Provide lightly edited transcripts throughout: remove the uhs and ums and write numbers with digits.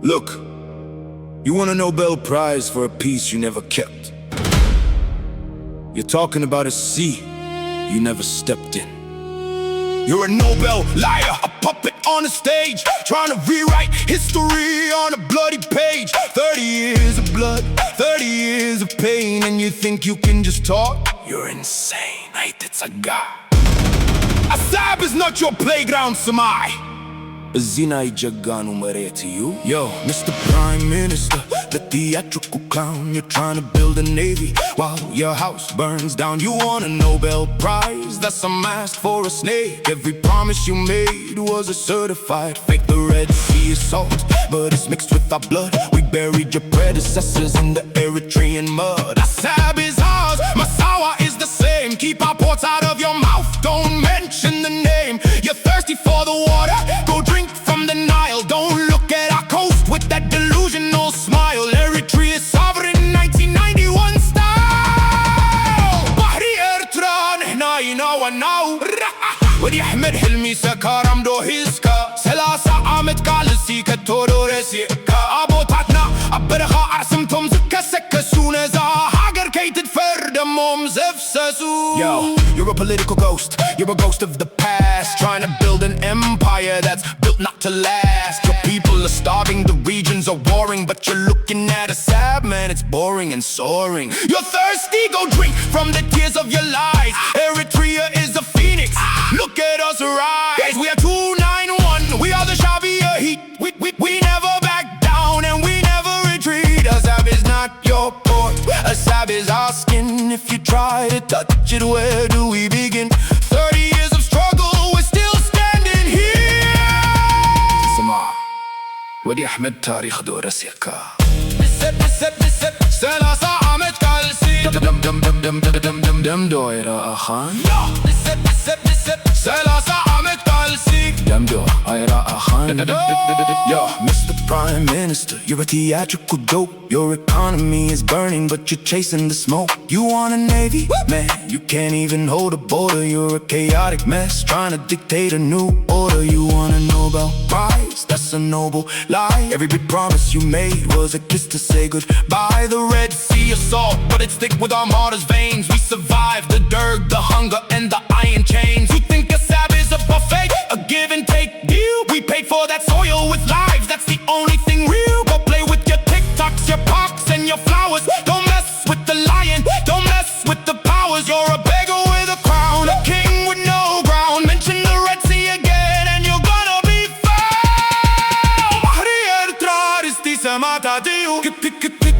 Look, you won a Nobel Prize for a peace you never kept. You're talking about a sea you never stepped in. You're a Nobel liar, a puppet on a stage, trying to rewrite history on a bloody page. 30 years of blood, 30 years of pain, and you think you can just talk? You're insane. It's a guy. Assab is not your playground, Samai. Zina Jaganu Mare to you. Yo, Mr. Prime Minister, the theatrical clown. You're trying to build a navy while your house burns down. You won a Nobel Prize, that's a mask for a snake. Every promise you made was a certified fake. The Red Sea is salt, but it's mixed with our blood. We buried your predecessors in the Eritrean mud. Assab is ours, Massawa is the same. Keep our ports out of your mouth, don't mention the name. You're thirsty for the water, go drink from the Nile. Don't look at our coast with that delusional smile. Eritrea is sovereign, 1991 style. بحري إرترا نحنا يناوى ناو. ودي أحمد حلمي سكارم دو هيسكا. 30 عامت قالسي كتورو رسيكا. أبوتاتنا أبرخا عاصمتهم زكا سكسونا زا هاجر كي تتفرد أمهم زفسسو. Yo, you're a political ghost, you're a ghost of the past, trying to build an empire that's built not to last. Your people are starving, the regions are warring, but you're looking at Assab, man, it's boring and soaring. You're thirsty, go drink from the tears of your lies. Eritrea is a phoenix, look at us rise. We are 291, we are the Shabia heat. We never back down and we never retreat. Assab is not your port, Assab is our skin. If you try to touch it, where do we begin? 30 years of struggle, we're still standing here. Sama, ودي أحمد تاريخ دور سيكا. بسب 30 عامت قالسي. دم دويرة أخان. بسب 30 عامت قالسي. دم دويرة أخان. Yo, Mr. Prime Minister, you're a theatrical dope. Your economy is burning, but you're chasing the smoke. You want a navy? Man, you can't even hold a border. You're a chaotic mess, trying to dictate a new order. You want a Nobel Prize? That's a noble lie. Every big promise you made was a kiss to say goodbye. The Red Sea assault, but it's thick with our martyrs' veins. We survived the dirt, the hunger, and the iron chains. You think Assab is a buffet, a give and take deal? We paid for that soil with lives, that's the only thing real. Go play with your TikToks, your pops, and your flowers. Don't mess with the lion, don't mess with the powers. You're a beggar with a crown, a king with no ground. Mention the Red Sea again and you're gonna be found. بحري إرترا رستي سماتا ديو.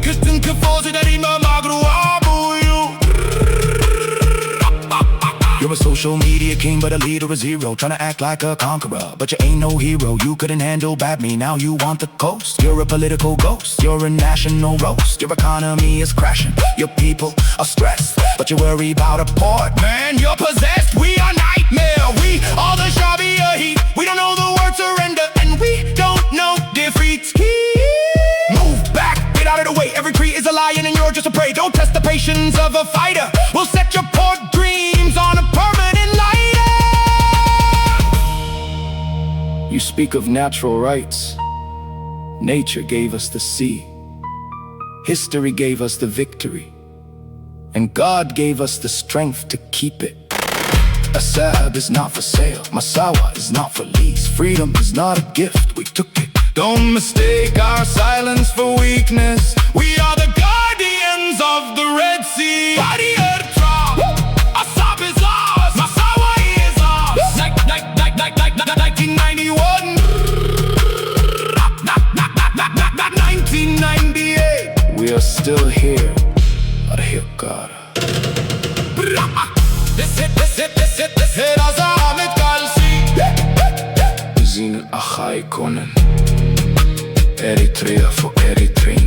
كتن كفوزي داريما ماغرو أبويو. You're a social media king, but a leader is zero. Trying to act like a conqueror, but you ain't no hero. You couldn't handle bad me, now you want the coast. You're a political ghost, you're a national roast. Your economy is crashing, your people are stressed, but you worry about a port. Man, you're possessed, we are nightmare. We are the Shabia heat. We don't know the word surrender, and we don't know defeat's key. Move back, get out of the way. Every tree is a lion and you're just a prey. Don't test the patience of a fighter. We'll set your port dreams on a permanent lighter. You speak of natural rights. Nature gave us the sea. History gave us the victory. And God gave us the strength to keep it. Assab is not for sale. Massawa is not for lease. Freedom is not a gift, we took it. Don't mistake our silence for weakness. We are the guardians of the Red Sea. Body Eritrea, Assab is ours, Massawa is ours. 1991, 1998. We are still here. Arhikara. This hit Assab Ahmed Kalsi. Zin Achai Konen. Eritrea for Eritrean